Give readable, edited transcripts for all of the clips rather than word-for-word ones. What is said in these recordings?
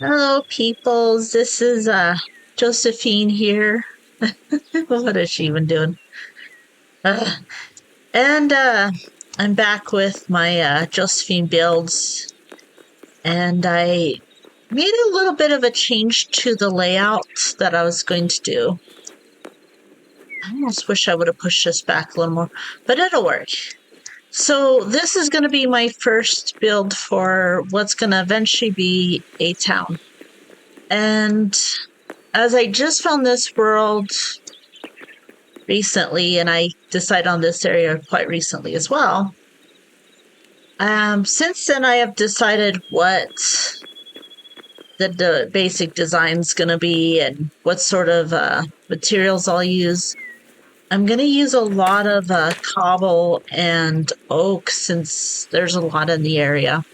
Hello, peoples. This is Josephine here. What is she even doing? Uh, and I'm back with my Josaphyne Builds, and I made a little bit of a change to the layout that I was going to do. I almost wish I would have pushed this back a little more, but it'll work. So this is going to be my first build for what's going to eventually be a town. And as I just found this world recently, and I decided on this area quite recently as well. Since then, I have decided what the basic design's going to be and what sort of materials I'll use. I'm going to use a lot of cobble and oak since there's a lot in the area.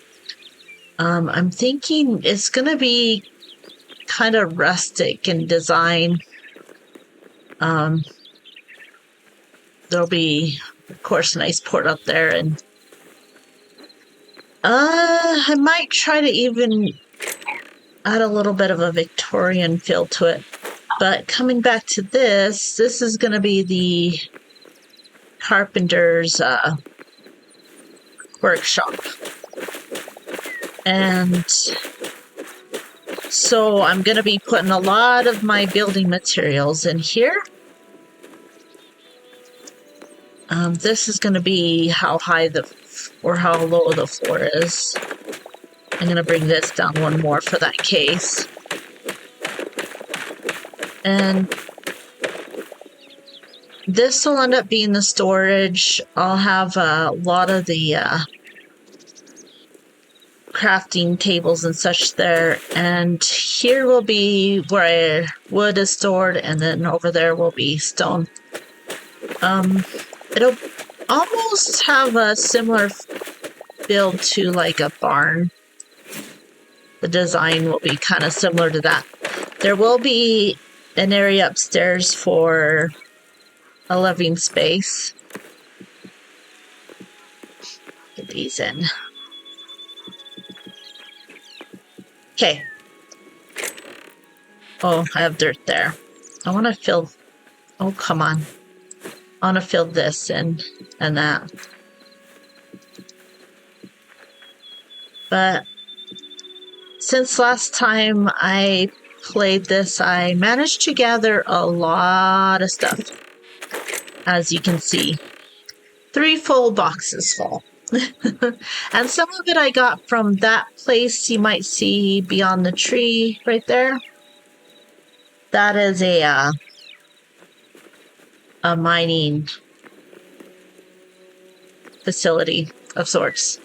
I'm thinking it's going to be kind of rustic in design. There'll be, of course, a nice port up there, and I might try to even add a little bit of a Victorian feel to it. But coming back to this is going to be the Carpenter's workshop. And so I'm going to be putting a lot of my building materials in here. This is going to be how high or how low the floor is. I'm going to bring this down one more for that case. And this will end up being the storage. I'll have a lot of the crafting tables and such there. And here will be where wood is stored, and then over there will be stone. It'll almost have a similar build to like a barn. The design will be kind of similar to that. There will be an area upstairs for a living space. Get these in. Okay. Oh, I have dirt there. I want to fill... Oh, come on. I want to fill this in and that. But since last time I played this, I managed to gather a lot of stuff. As you can see, 3 full boxes full. And some of it I got from that place you might see beyond the tree right there. That is a mining facility of sorts.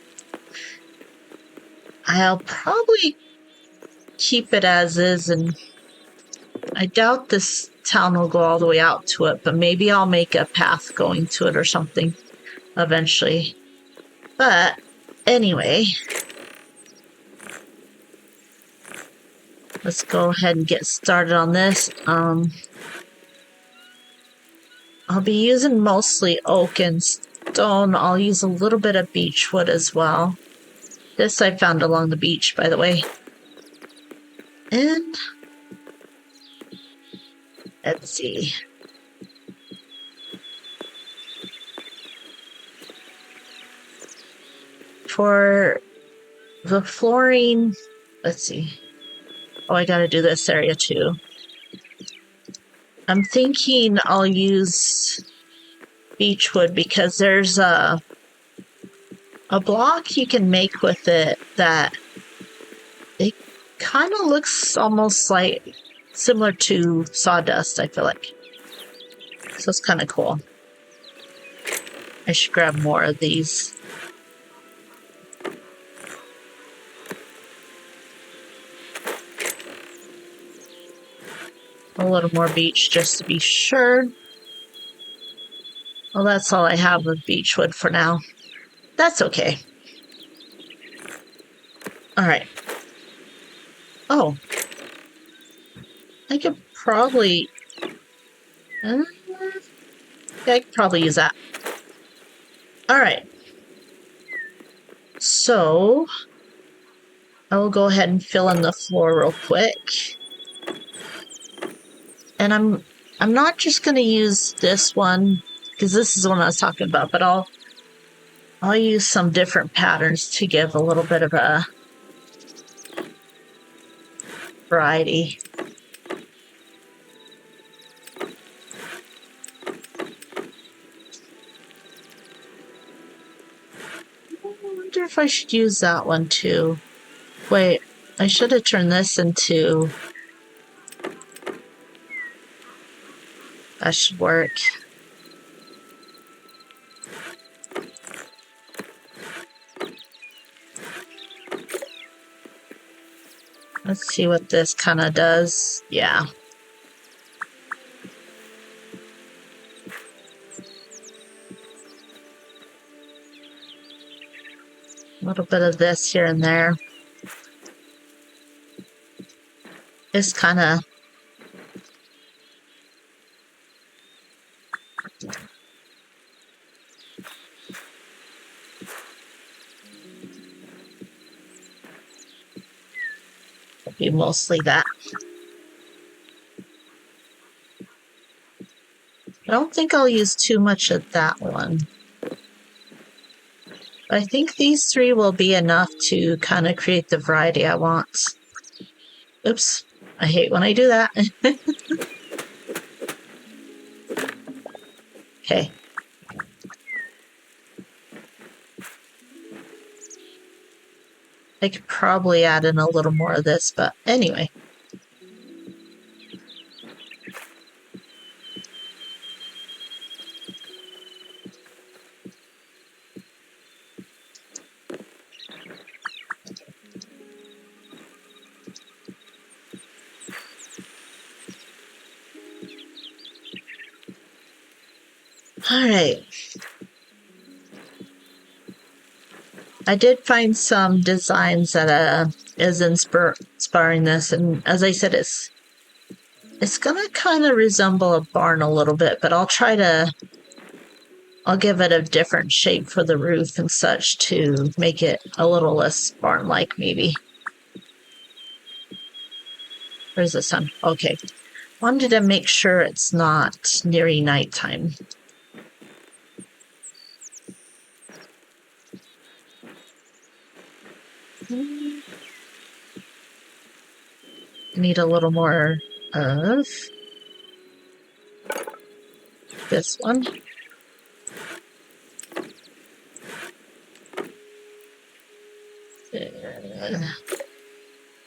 I'll probably keep it as is, and I doubt this town will go all the way out to it, but maybe I'll make a path going to it or something eventually. But anyway, let's go ahead and get started on this. I'll be using mostly oak and stone. I'll use a little bit of beech wood as well. This I found along the beach, by the way. And let's see. For the flooring, let's see. Oh, I gotta do this area too. I'm thinking I'll use beechwood because there's a block you can make with it that it kind of looks almost like similar to sawdust, I feel like. So it's kind of cool. I should grab more of these. A little more beech just to be sure. Well, that's all I have of beechwood for now. That's okay. All right. Oh. I could probably... yeah, I could probably use that. All right. So... I will go ahead and fill in the floor real quick. And I'm not just going to use this one because this is the one I was talking about, but I'll use some different patterns to give a little bit of a variety. I wonder if I should use that one too. Wait, I should have turned this into... That should work. Let's see what this kind of does. Yeah. A little bit of this here and there. It's kind of... be mostly that. I don't think I'll use too much of that one. I think these three will be enough to kind of create the variety I want. Oops, I hate when I do that. Okay. I could probably add in a little more of this, but anyway. All right. I did find some designs that is inspiring this, and as I said, it's gonna kind of resemble a barn a little bit, but I'll give it a different shape for the roof and such to make it a little less barn-like, maybe. Where's the sun? Okay. Wanted to make sure it's not nearing nighttime. Need a little more of this one.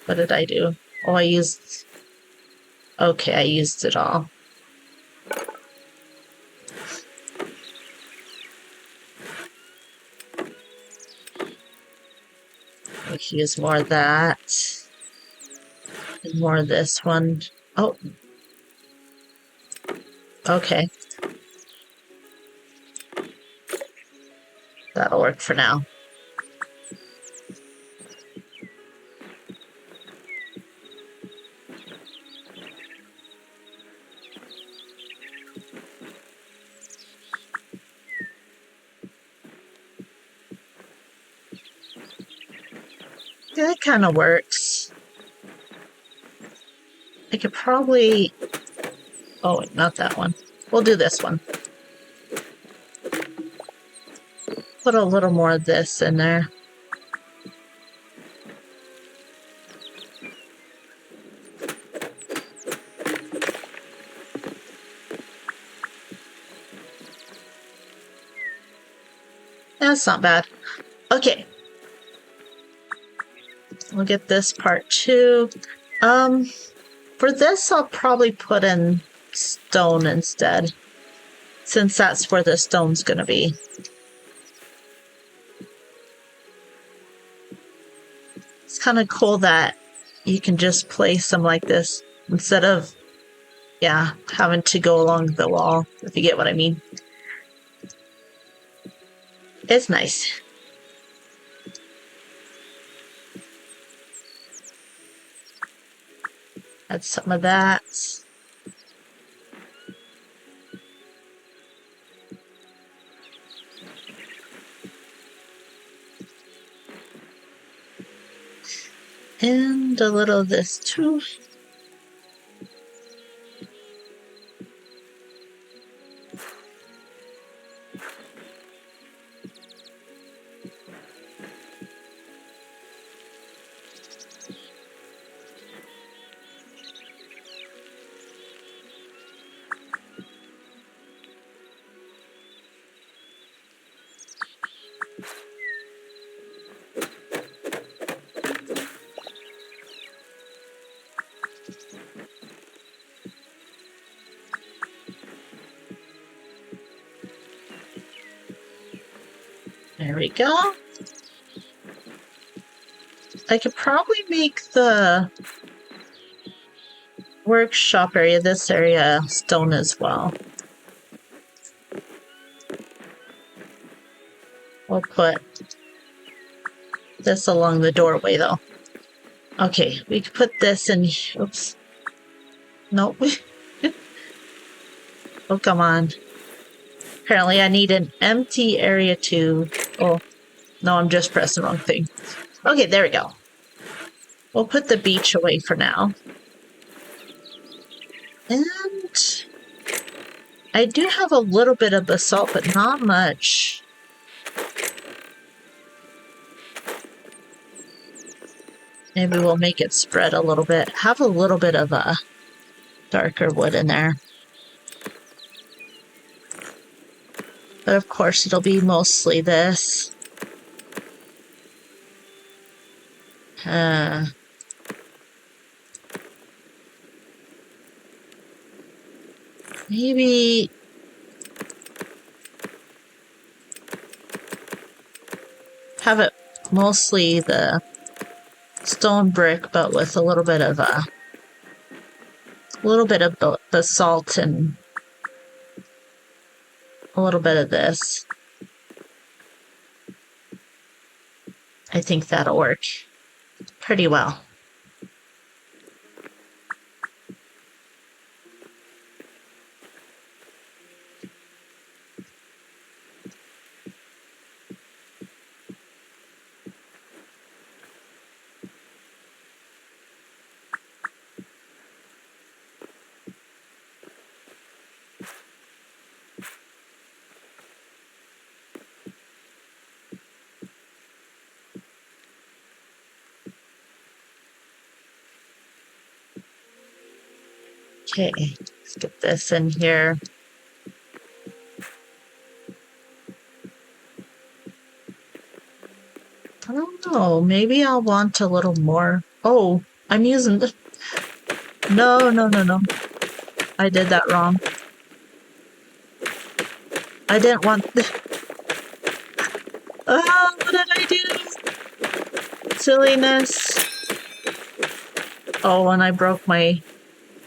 What did I do? Oh, I used... Okay, I used it all. I could use more of that. And more of this one. Oh. Okay. That'll work for now. Yeah, it kind of works. I could probably... Oh, wait, not that one. We'll do this one. Put a little more of this in there. That's not bad. Okay. We'll get this part too. For this, I'll probably put in stone instead, since that's where the stone's gonna be. It's kind of cool that you can just place them like this instead of, yeah, having to go along the wall, if you get what I mean. It's nice. Add some of that. And a little of this too. There we go. I could probably make the workshop area, this area, stone as well. We'll put this along the doorway though. Okay, we could put this in. Oops. Nope. Oh, come on. Apparently I need an empty area to... Oh, no, I'm just pressing the wrong thing. Okay, there we go. We'll put the beach away for now. And I do have a little bit of basalt, but not much. Maybe we'll make it spread a little bit. Have a little bit of a darker wood in there. But of course, it'll be mostly this. Maybe have it mostly the stone brick, but with a little bit of basalt and a little bit of this. I think that'll work pretty well. Okay, let's get this in here. I don't know, maybe I'll want a little more. Oh, I'm using the... No. I did that wrong. I didn't want... Oh, what did I do? Silliness. Oh, and I broke my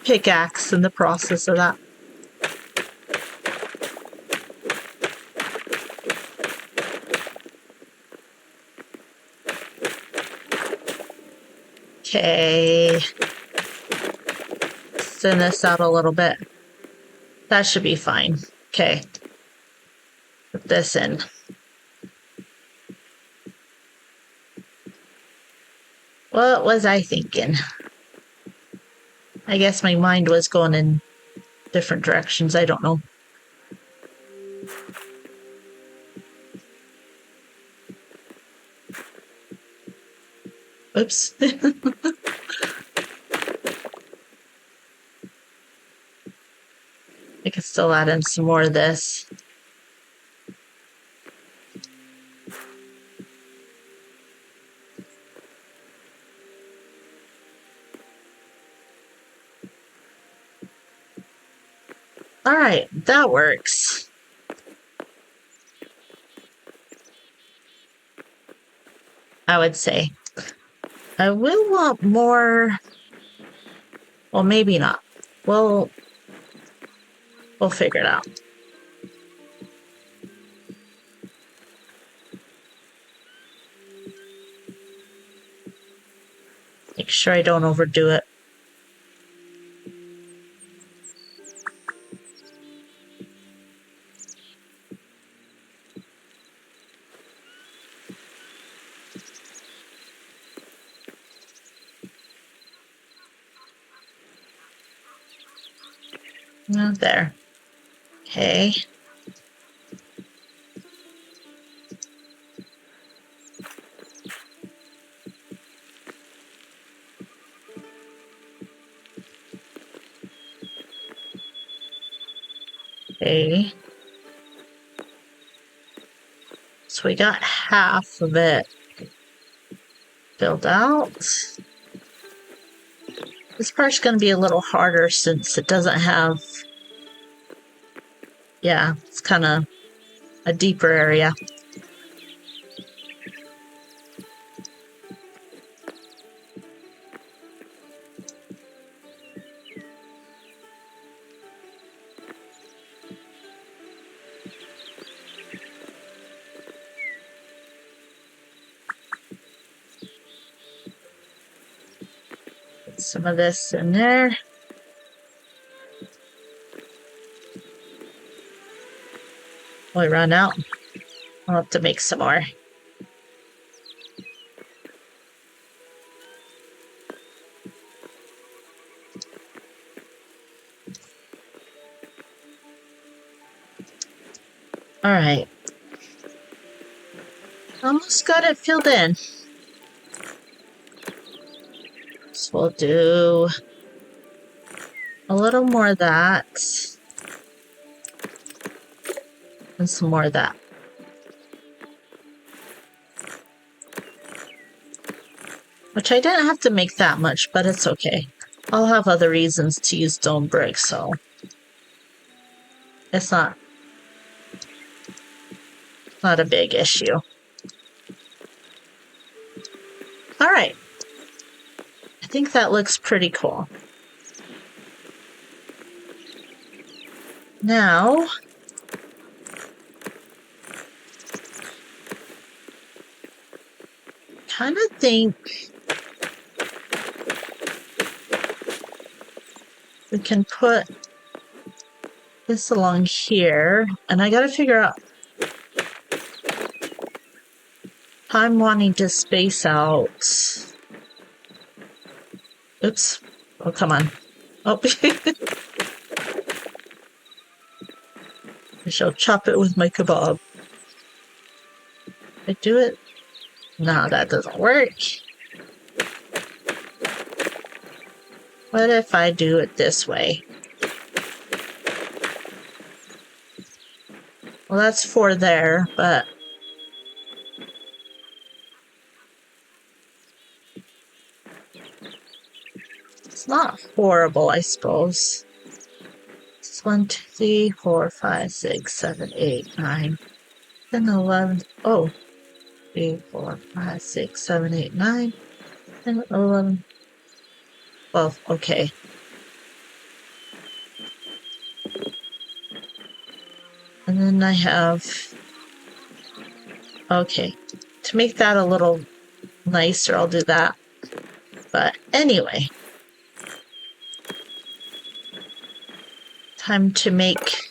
pickaxe in the process of that. Okay. Thin this out a little bit. That should be fine. Okay. Put this in. What was I thinking? I guess my mind was going in different directions. I don't know. Oops. I can still add in some more of this. All right, that works. I would say. I will want more. Well, maybe not. We'll figure it out. Make sure I don't overdo it. Not there. Okay. Okay. So we got half of it filled out. This part's going to be a little harder since it doesn't have... Yeah, it's kind of a deeper area. Put some of this in there. We run out. I'll have to make some more. All right. Almost got it filled in. So we'll do a little more of that. And some more of that. Which I didn't have to make that much, but it's okay. I'll have other reasons to use stone brick, so it's not a big issue. All right. I think that looks pretty cool. Now, kind of think we can put this along here, and I gotta figure out how I'm wanting to space out. Oops. Oh, come on. Oh. I shall chop it with my kebab. I do it? No, that doesn't work. What if I do it this way? Well, that's 4 there, but it's not horrible, I suppose. It's 1, 2, 3, 4, 5, 6, 7, 8, 9, 10, 11. Oh, 3, 4, 5, 6, 7, 8, 9, 10, 11. 12. Okay. And then I have... Okay. To make that a little nicer, I'll do that. But anyway. Time to make...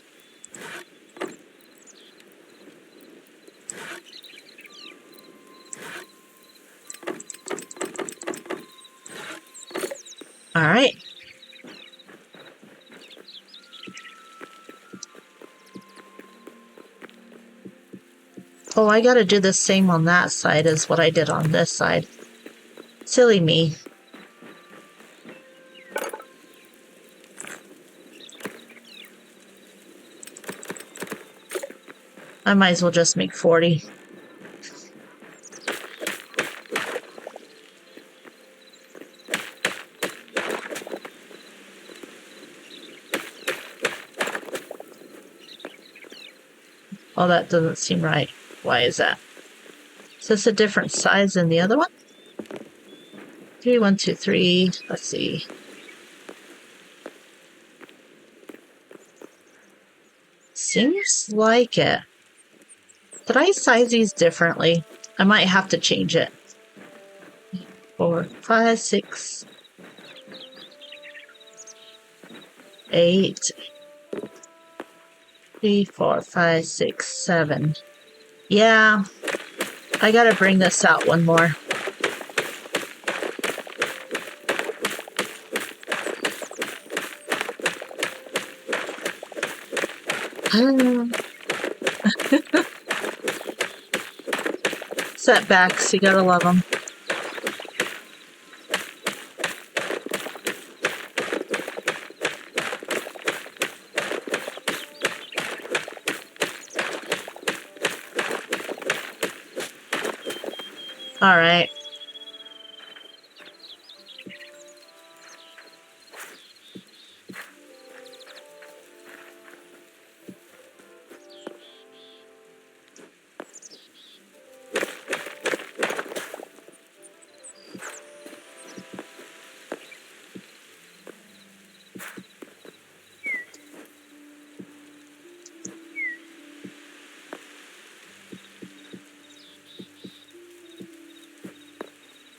All right. Oh, I gotta do the same on that side as what I did on this side. Silly me. I might as well just make 40. Oh, that doesn't seem right. Why is that? Is this a different size than the other one? 3, 1, 2, 3. Let's see. Seems like it. Did I size these differently? I might have to change it. 4, 5, 6, 8. 3, 4, 5, 6, 7. Yeah, I gotta bring this out one more. Setbacks, you gotta love them. All right.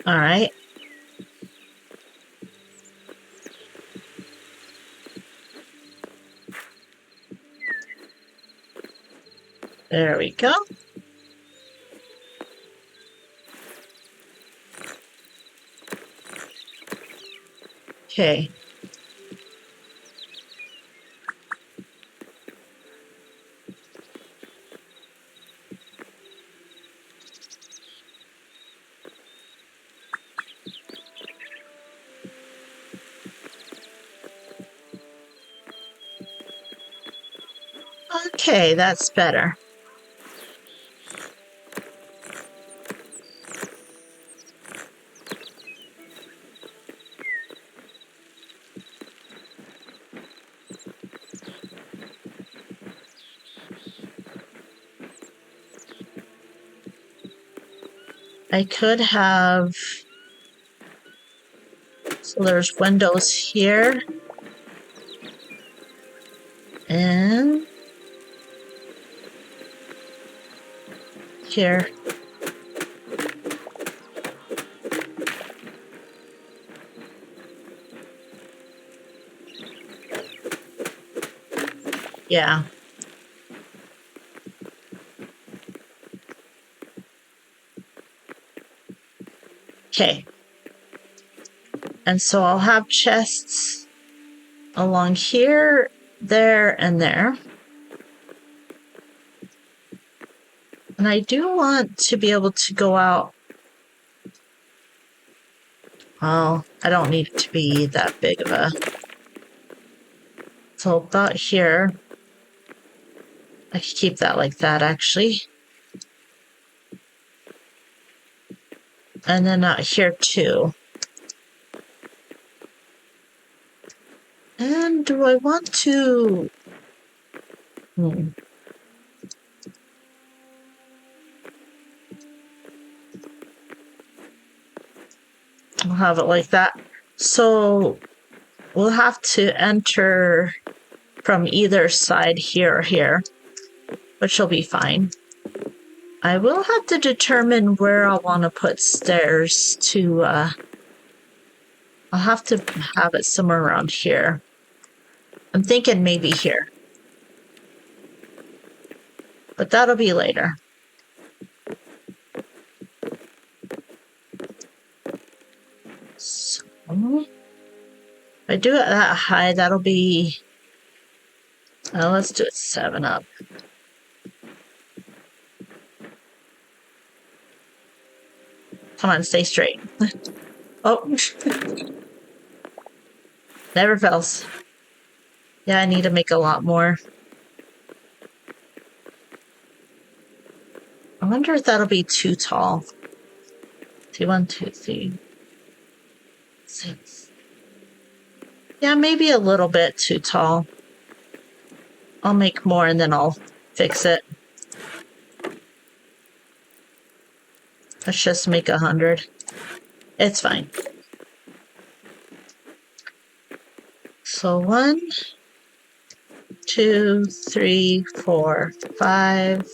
All right. There we go. Okay. Okay, that's better. I could have, so there's windows here and here. Yeah. Okay. And so I'll have chests along here, there, and there. And I do want to be able to go out. Well, I don't need it to be that big of a... So about here. I could keep that like that, actually. And then out here, too. And do I want to... I'll have it like that. So we'll have to enter from either side here or here, which will be fine. I will have to determine where I want to put stairs to, I'll have to have it somewhere around here. I'm thinking maybe here. But that'll be later. So, if I do it that high, that'll be... let's do it 7 up. Come on, stay straight. Oh. Never fails. Yeah, I need to make a lot more. I wonder if that'll be too tall. 2, 1, 2, 3, 6. Yeah, maybe a little bit too tall. I'll make more and then I'll fix it. Let's just make 100. It's fine. So 1, 2, 3, 4, 5.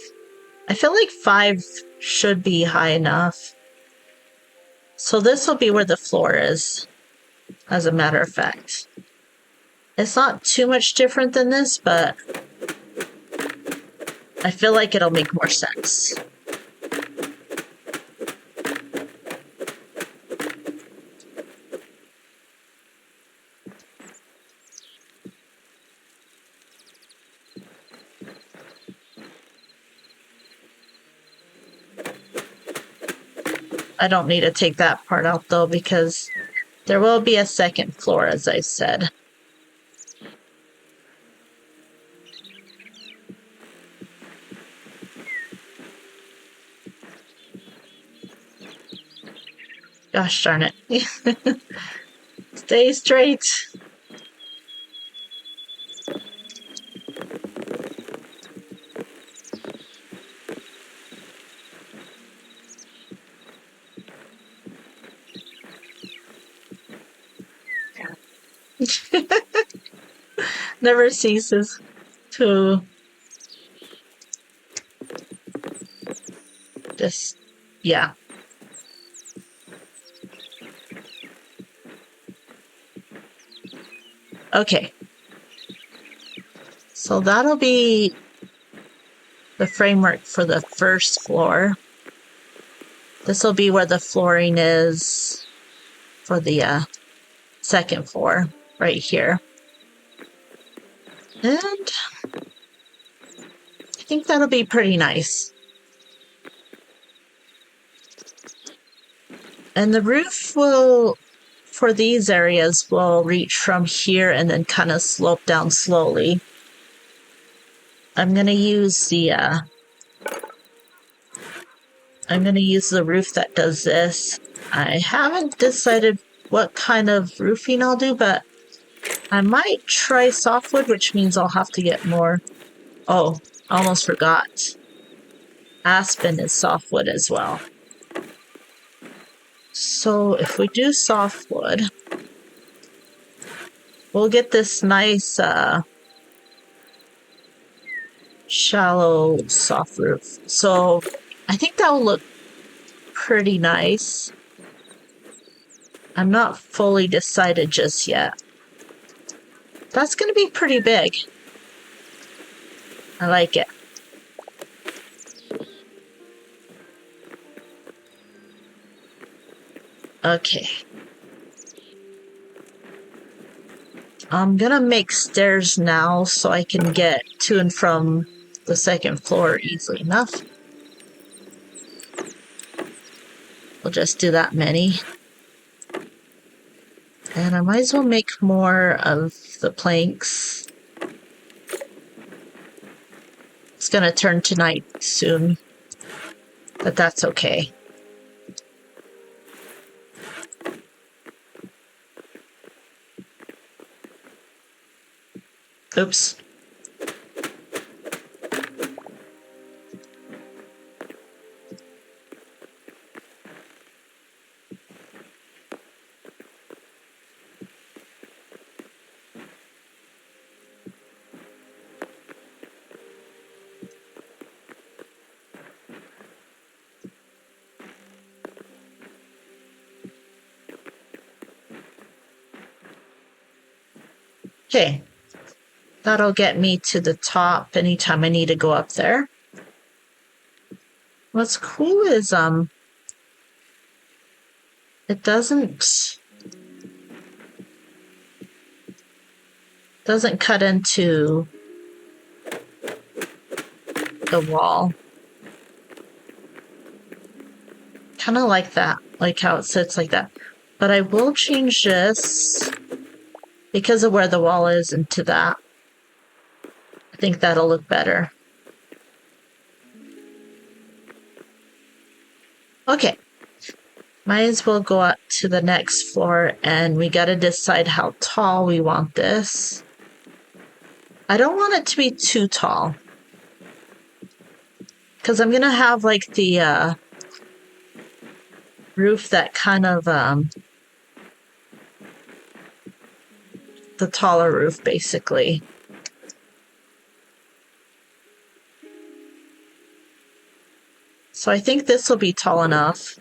I feel like 5 should be high enough. So this will be where the floor is, as a matter of fact. It's not too much different than this, but I feel like it'll make more sense. I don't need to take that part out though, because there will be a second floor, as I said. Gosh darn it. Stay straight. Never ceases to just, yeah. Okay. So that'll be the framework for the first floor. This will be where the flooring is for the second floor, right here. And I think that'll be pretty nice. And the roof will, for these areas, will reach from here and then kind of slope down slowly. I'm going to use the roof that does this. I haven't decided what kind of roofing I'll do, but I might try softwood, which means I'll have to get more. Oh, almost forgot. Aspen is softwood as well. So if we do softwood, we'll get this nice shallow soft roof. So I think that will look pretty nice. I'm not fully decided just yet. That's going to be pretty big. I like it. Okay. I'm going to make stairs now so I can get to and from the second floor easily enough. We'll just do that many. And I might as well make more of the planks. It's going to turn to night soon, but that's okay. Oops. Okay. That'll get me to the top anytime I need to go up there. What's cool is it doesn't cut into the wall. Kind of like that, like how it sits like that. But I will change this because of where the wall is into that. I think that'll look better. Okay. Might as well go up to the next floor, and we got to decide how tall we want this. I don't want it to be too tall, because I'm going to have like the roof that kind of, the taller roof basically. So I think this will be tall enough.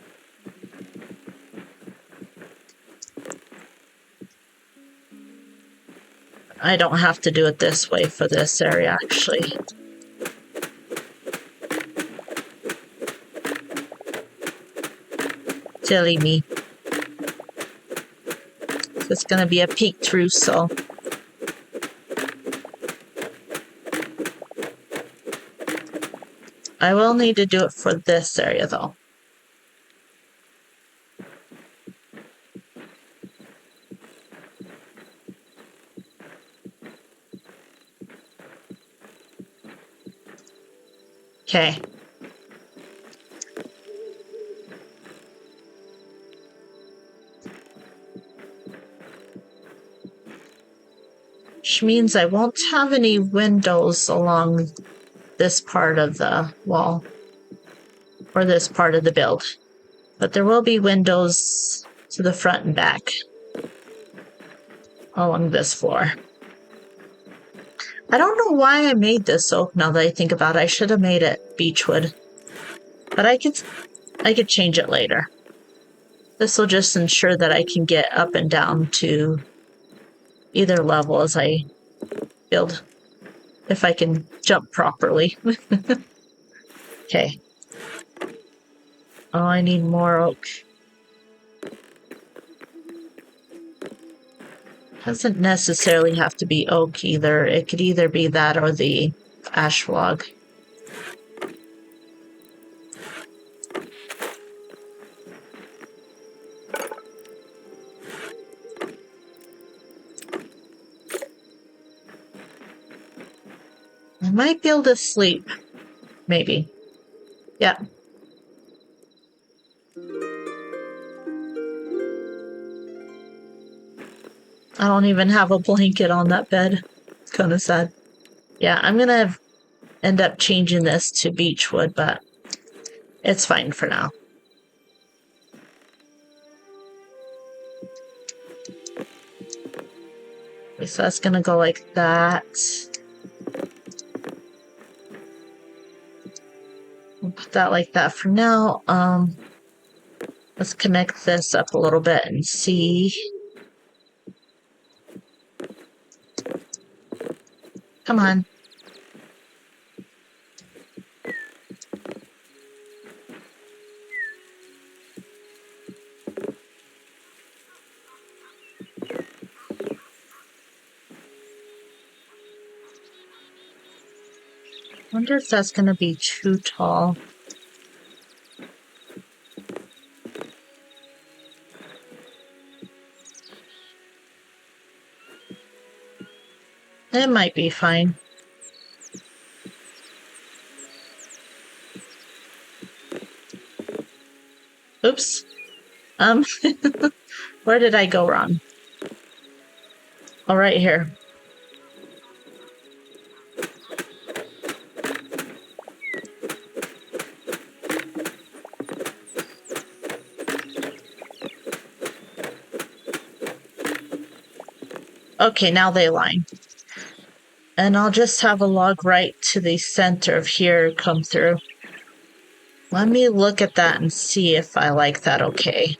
I don't have to do it this way for this area, actually. Silly me. It's going to be a peaked roof, so... I will need to do it for this area, though. Okay. Which means I won't have any windows along this part of the wall or this part of the build, but there will be windows to the front and back along this floor. I don't know why I made this oak now that I think about it. I should have made it beechwood, but I could change it later. This will just ensure that I can get up and down to either level as I build, if I can jump properly. Okay. Oh, I need more oak. Doesn't necessarily have to be oak either. It could either be that or the ash log. I might be able to sleep. Maybe. Yeah. I don't even have a blanket on that bed. It's kind of sad. Yeah, I'm gonna end up changing this to beechwood, but it's fine for now. Okay, so that's gonna go like that. We'll put that like that for now. Let's connect this up a little bit and see. Come on. Wonder if that's gonna be too tall. It might be fine. Oops. Where did I go wrong? Oh, right here. Okay, now they align. And I'll just have a log right to the center of here come through. Let me look at that and see if I like that okay.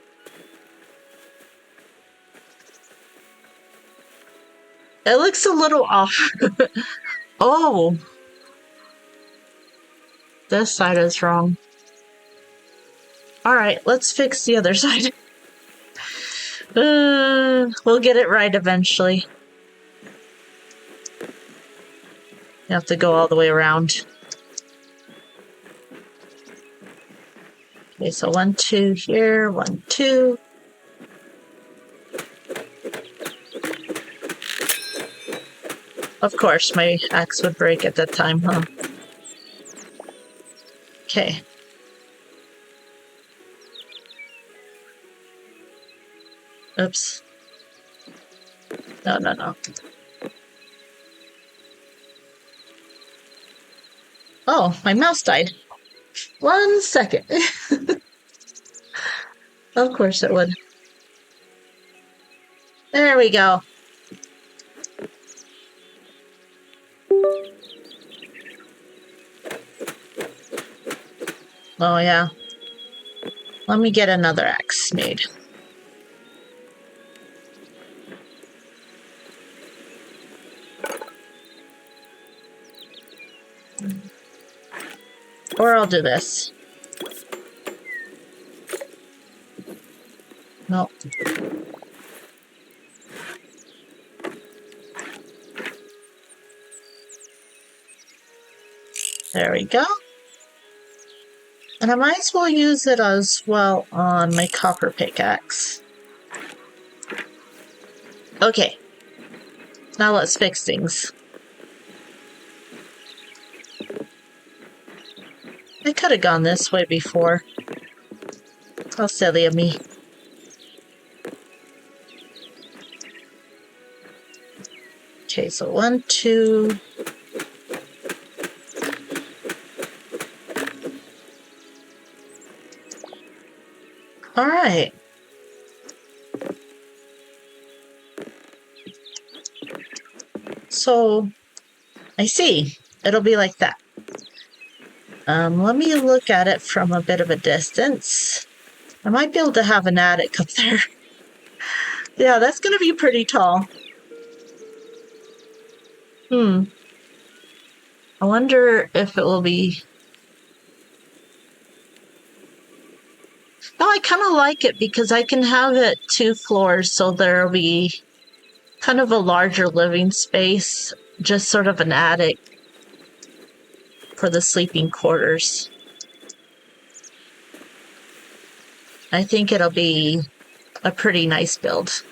It looks a little off. Oh! This side is wrong. Alright, let's fix the other side. We'll get it right eventually. You have to go all the way around. Okay, so 1, 2 here, 1, 2. Of course, my axe would break at that time, huh? Okay. Oops. No, no, no. Oh, my mouse died. 1 second. Of course it would. There we go. Oh, yeah. Let me get another axe made. Or I'll do this. Nope. There we go. And I might as well use it as well on my copper pickaxe. Okay. Now let's fix things. I could have gone this way before. How silly of me. Okay, so 1, 2. All right. So I see. It'll be like that. Let me look at it from a bit of a distance. I might be able to have an attic up there. Yeah, that's going to be pretty tall. I wonder if it will be... No, I kind of like it because I can have it 2 floors, so there'll be kind of a larger living space, just sort of an attic for the sleeping quarters. I think it'll be a pretty nice build.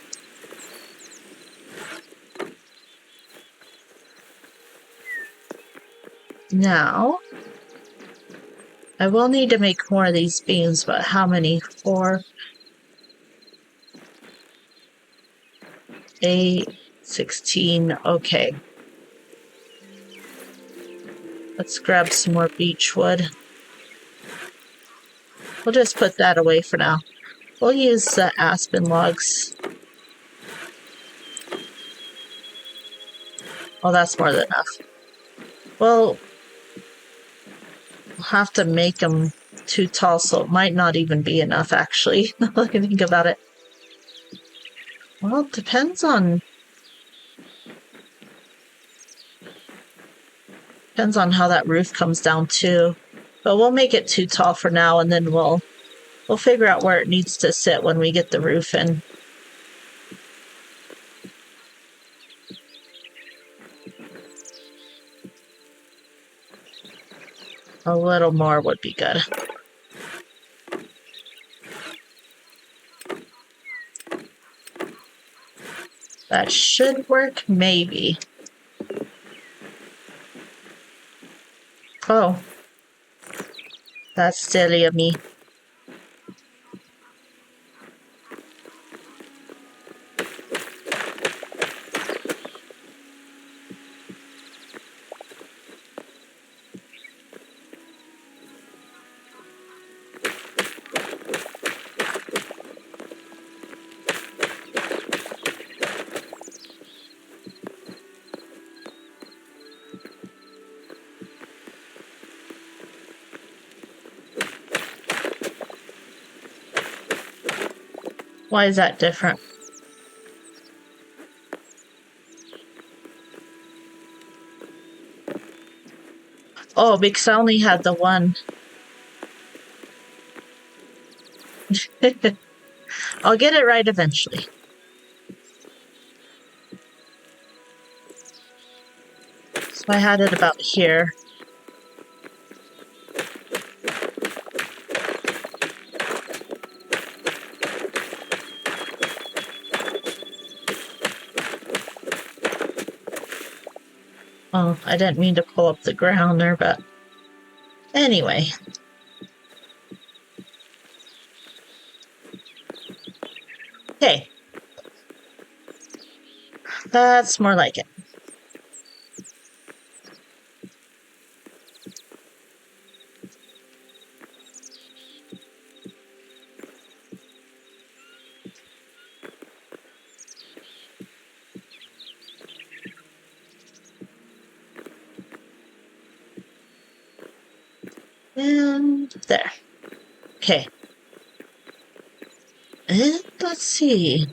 Now, I will need to make more of these beams, but how many? 4, 8, 16. Okay. Let's grab some more beech wood. We'll just put that away for now. We'll use the aspen logs. Oh, that's more than enough. Well, we'll have to make them too tall, so it might not even be enough, actually. Let me think about it. Well, it depends on how that roof comes down, too. But we'll make it too tall for now, and then we'll figure out where it needs to sit when we get the roof in. A little more would be good. That should work, maybe. Oh. That's silly of me. Why is that different? Oh, because I only had the one. I'll get it right eventually. So I had it about here. Oh, I didn't mean to pull up the ground there, but anyway. Okay. That's more like it. And there. Okay. And let's see.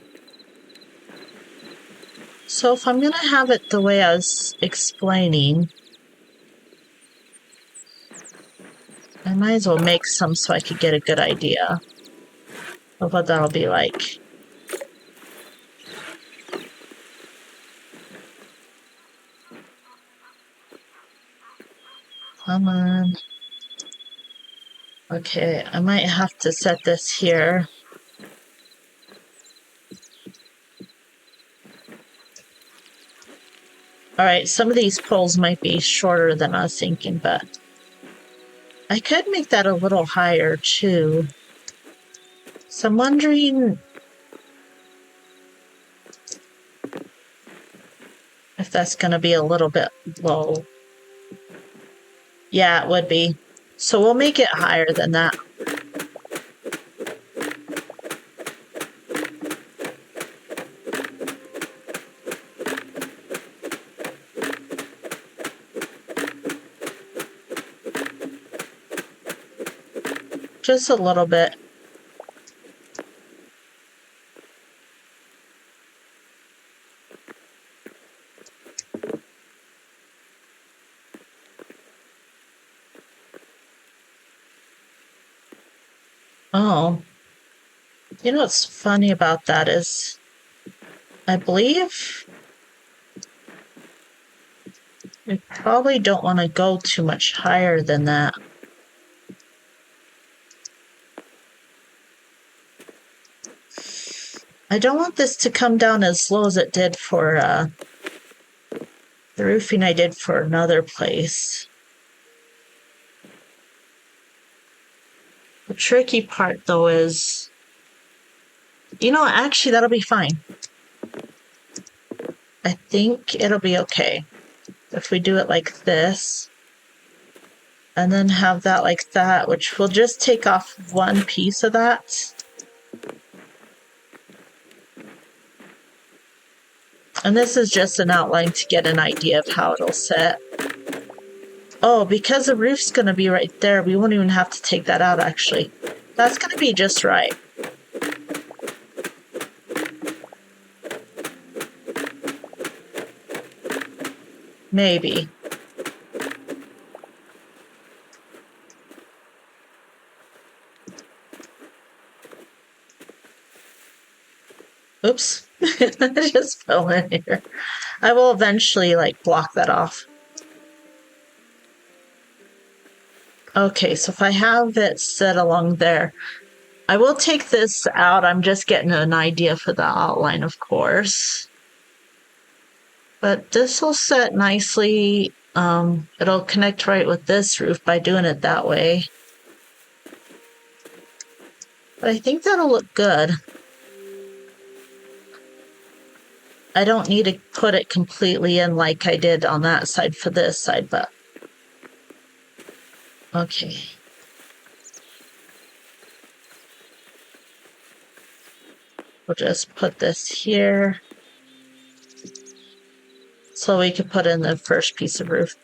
So if I'm going to have it the way I was explaining, I might as well make some so I could get a good idea of what that'll be like. Come on. Okay, I might have to set this here. Alright, some of these poles might be shorter than I was thinking, but I could make that a little higher too. So I'm wondering if that's going to be a little bit low. Yeah, it would be. So we'll make it higher than that. Just a little bit. Oh, you know what's funny about that is I believe we probably don't want to go too much higher than that. I don't want this to come down as low as it did for the roofing I did for another place. The tricky part, though, is, you know, actually, that'll be fine. I think it'll be okay if we do it like this and then have that like that, which will just take off one piece of that. And this is just an outline to get an idea of how it'll sit. Oh, because the roof's going to be right there, we won't even have to take that out, actually. That's going to be just right. Maybe. Oops. I just fell in here. I will eventually, like, block that off. Okay, so if I have it set along there, I will take this out. I'm just getting an idea for the outline, of course. But this will set nicely. It'll connect right with this roof by doing it that way. But I think that'll look good. I don't need to put it completely in like I did on that side for this side, but okay. We'll just put this here so we can put in the first piece of roof.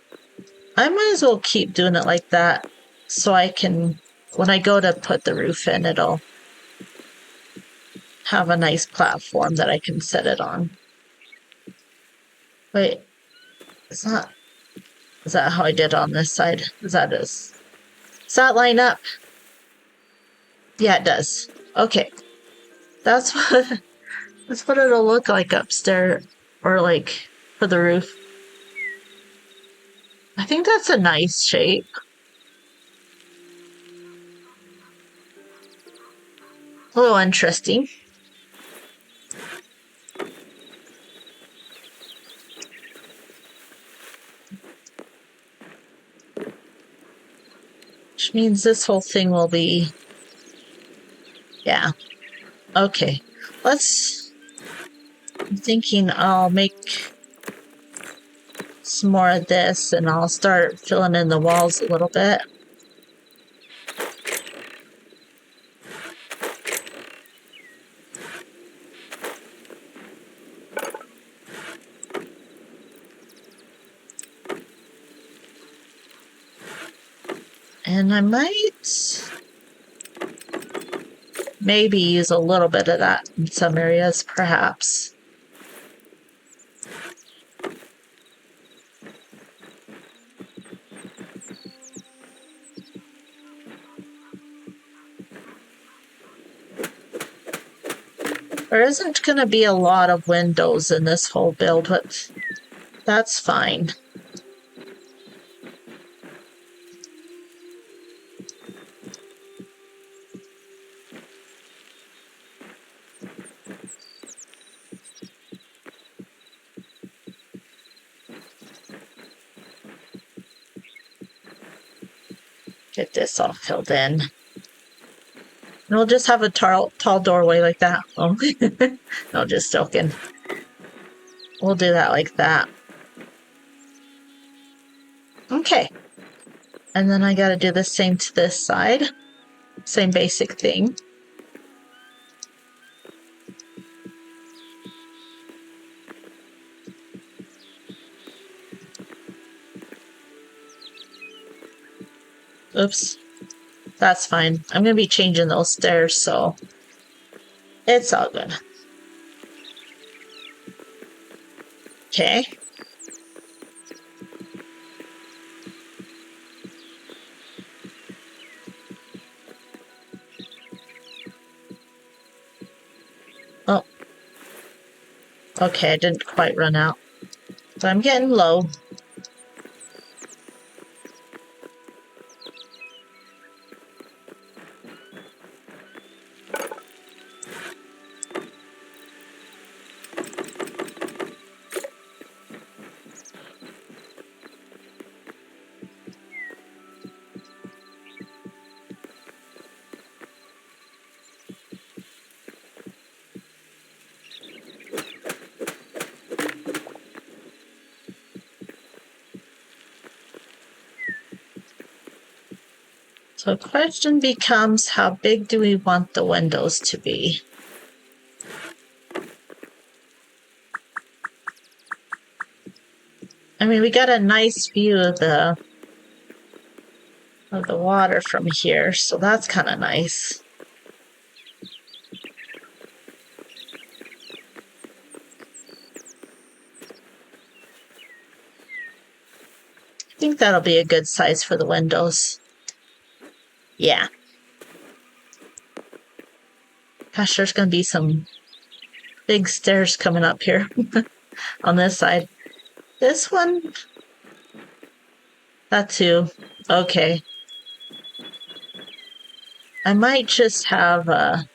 I might as well keep doing it like that so I can, when I go to put the roof in, it'll have a nice platform that I can set it on. Wait, it's not, is that how I did on this side? Does that line up? Yeah, it does. Okay. That's what it'll look like upstairs, or like for the roof. I think that's a nice shape. A little interesting. Which means this whole thing will be, yeah. Okay. I'm thinking I'll make some more of this and I'll start filling in the walls a little bit. And I might maybe use a little bit of that in some areas, perhaps. There isn't going to be a lot of windows in this whole build, but that's fine. Get this all filled in. And we'll just have a tall doorway like that. Oh, no, just joking. We'll do that like that. Okay. And then I gotta do the same to this side. Same basic thing. Oops. That's fine. I'm gonna be changing those stairs, so it's all good. Okay. Oh. Okay, I didn't quite run out. So I'm getting low. So the question becomes, how big do we want the windows to be? I mean, we got a nice view of the water from here, so that's kind of nice. I think that'll be a good size for the windows. Yeah. Gosh, there's going to be some big stairs coming up here on this side. This one, that too. Okay. I might just have a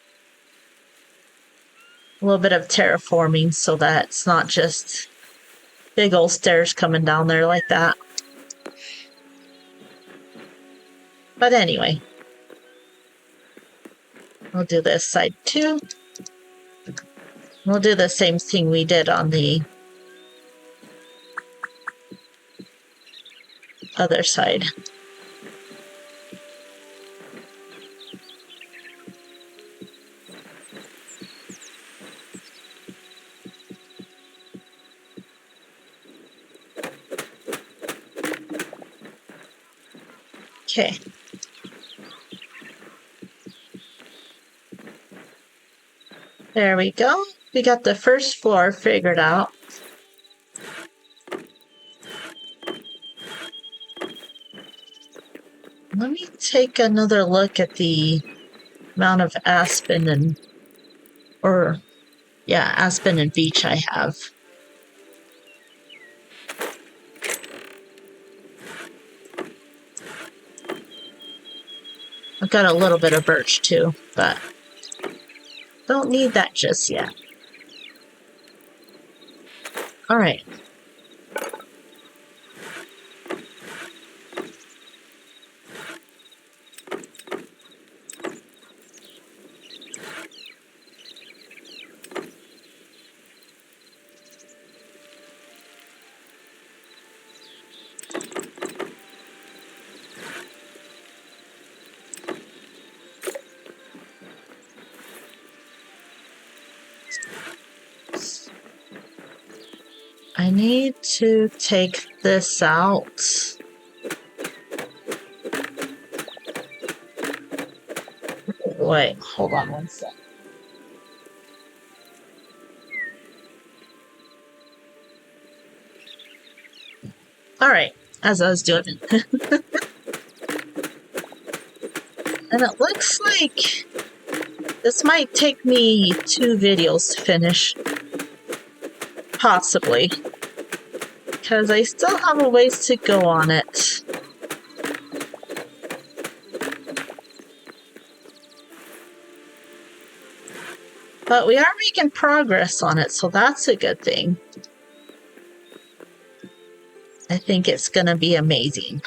little bit of terraforming so that it's not just big old stairs coming down there like that. But anyway, we'll do this side too. We'll do the same thing we did on the other side. Okay. There we go. We got the first floor figured out. Let me take another look at the amount of aspen and beech I have. I've got a little bit of birch too, but don't need that just yet. All right. I need to take this out. Wait, hold on one sec. All right, as I was doing it. And it looks like this might take me 2 videos to finish. Possibly. Because I still have a ways to go on it. But we are making progress on it, so that's a good thing. I think it's going to be amazing.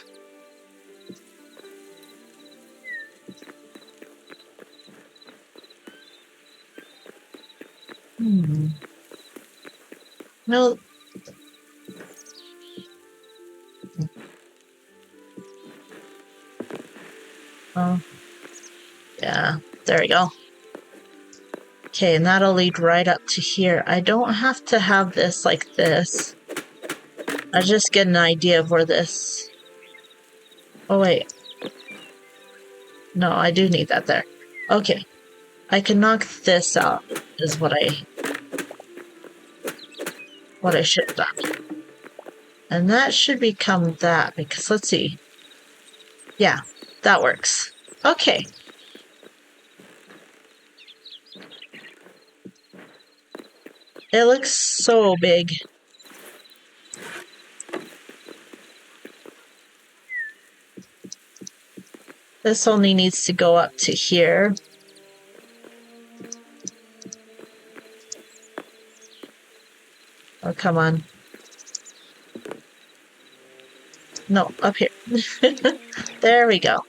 No. Oh, yeah. There we go. Okay, and that'll lead right up to here. I don't have to have this like this. I just get an idea of where this... Oh, wait. No, I do need that there. Okay. I can knock this out, is what I should have done. And that should become that, because let's see. Yeah, that works. Okay. It looks so big. This only needs to go up to here. Oh, come on. No, up here. There we go.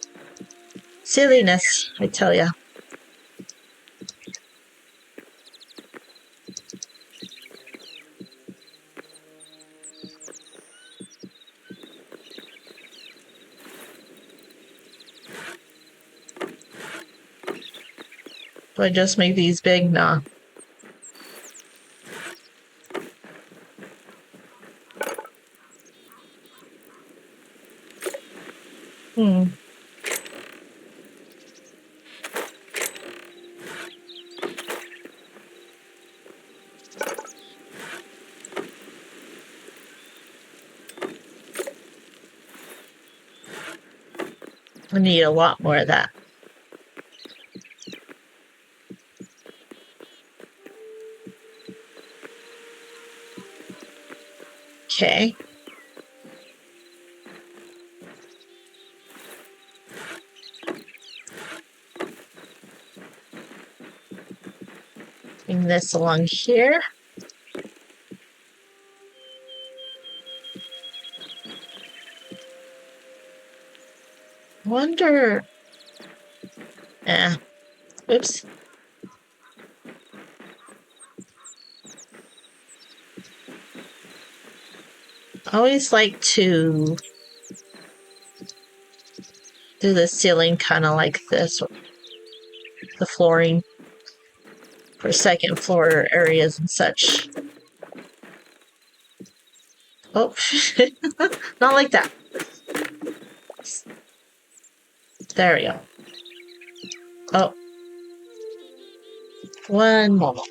Silliness, I tell ya. Do I just make these big? Nah. I need a lot more of that. Okay. Bring this along here. Wonder... Oops. I always like to do the ceiling kind of like this. The flooring for second floor areas and such. Oh, not like that. There we go. Oh. One moment.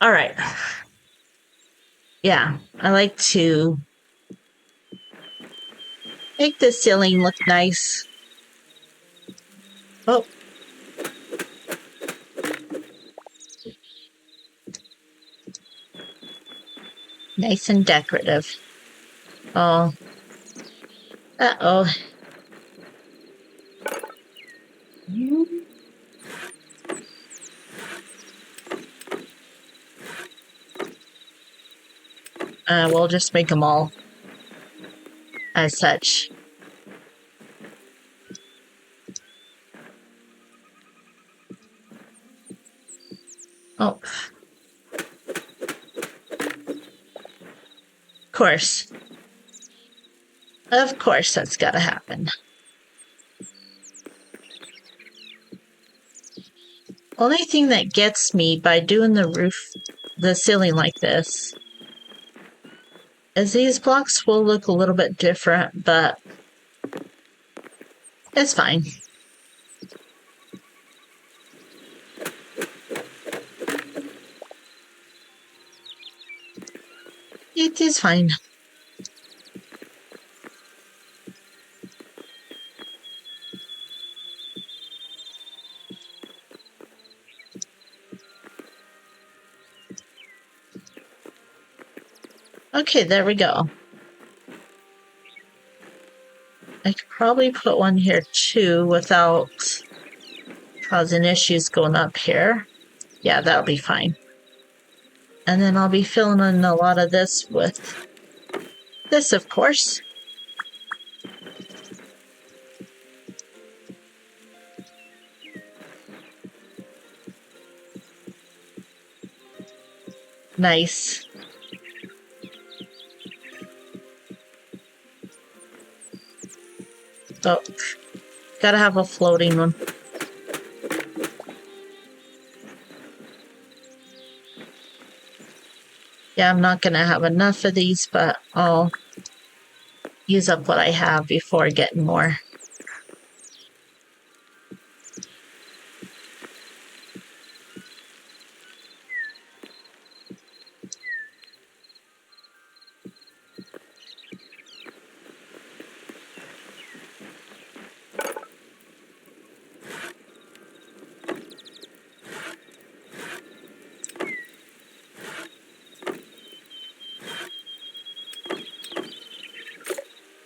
All right. Yeah, I like to make the ceiling look nice. Oh. Nice and decorative. Oh. Uh-oh. We'll just make them all as such. Oh. Of course. Of course, that's gotta happen. Only thing that gets me by doing the ceiling like this, is these blocks will look a little bit different, but it's fine. It is fine. Okay, there we go. I could probably put one here too without causing issues going up here. Yeah, that'll be fine. And then I'll be filling in a lot of this with this, of course. Nice. Oh, gotta have a floating one. Yeah, I'm not gonna have enough of these, but I'll use up what I have before getting more.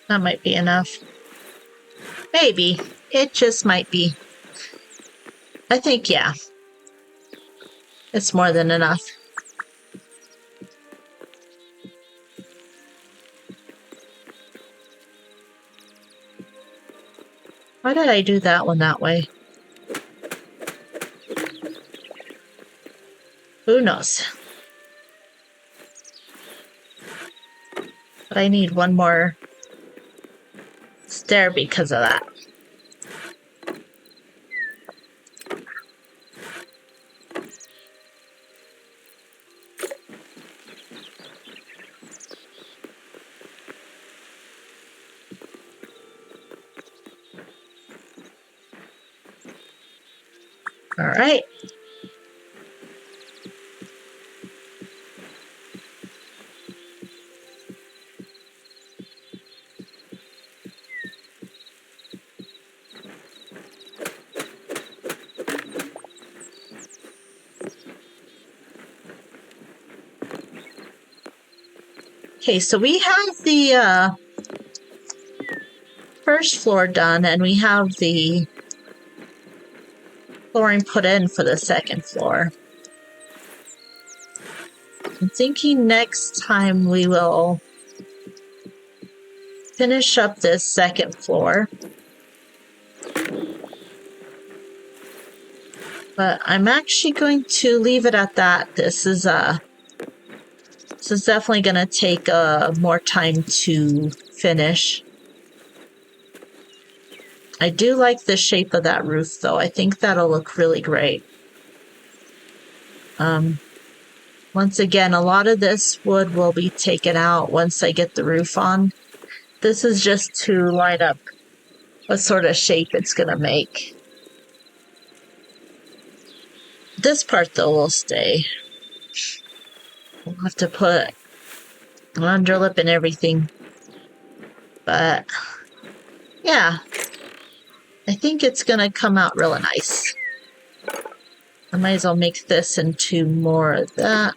That might be enough. Maybe. It just might be. I think, yeah. It's more than enough. Why did I do that one that way? Who knows? But I need one more stair because of that. All right. Okay, so we have the first floor done, and we have the flooring put in for the second floor. I'm thinking next time we will finish up this second floor. But I'm actually going to leave it at that. This is definitely going to take more time to finish. I do like the shape of that roof, though. I think that'll look really great. Once again, a lot of this wood will be taken out once I get the roof on. This is just to line up what sort of shape it's going to make. This part, though, will stay. We'll have to put an underlip and everything. But, yeah. I think it's going to come out really nice. I might as well make this into more of that.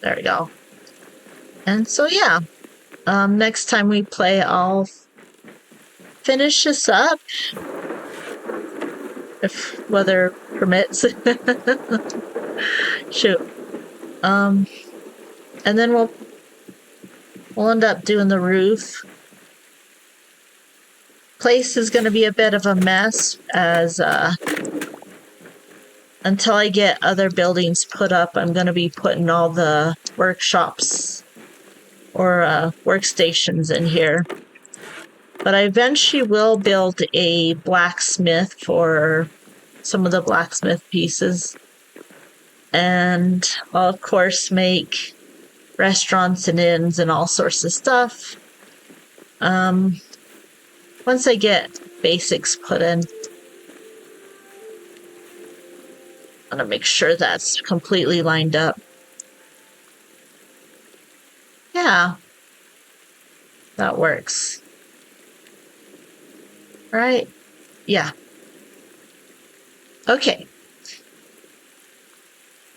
There we go. And so, yeah. Next time we play, I'll finish this up. If weather permits. Shoot. And then we'll end up doing the roof. Place is going to be a bit of a mess as until I get other buildings put up, I'm going to be putting all the workshops or workstations in here. But I eventually will build a blacksmith for some of the blacksmith pieces. And I'll, of course, make restaurants and inns and all sorts of stuff. Once I get basics put in, I'm going to make sure that's completely lined up. Yeah, that works. Right? Yeah. Okay,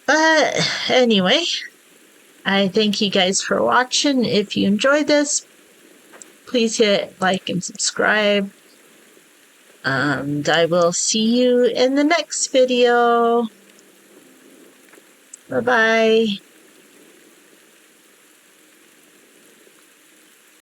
But anyway, I thank you guys for watching. If you enjoyed this, please hit like and subscribe. And I will see you in the next video. Bye-bye.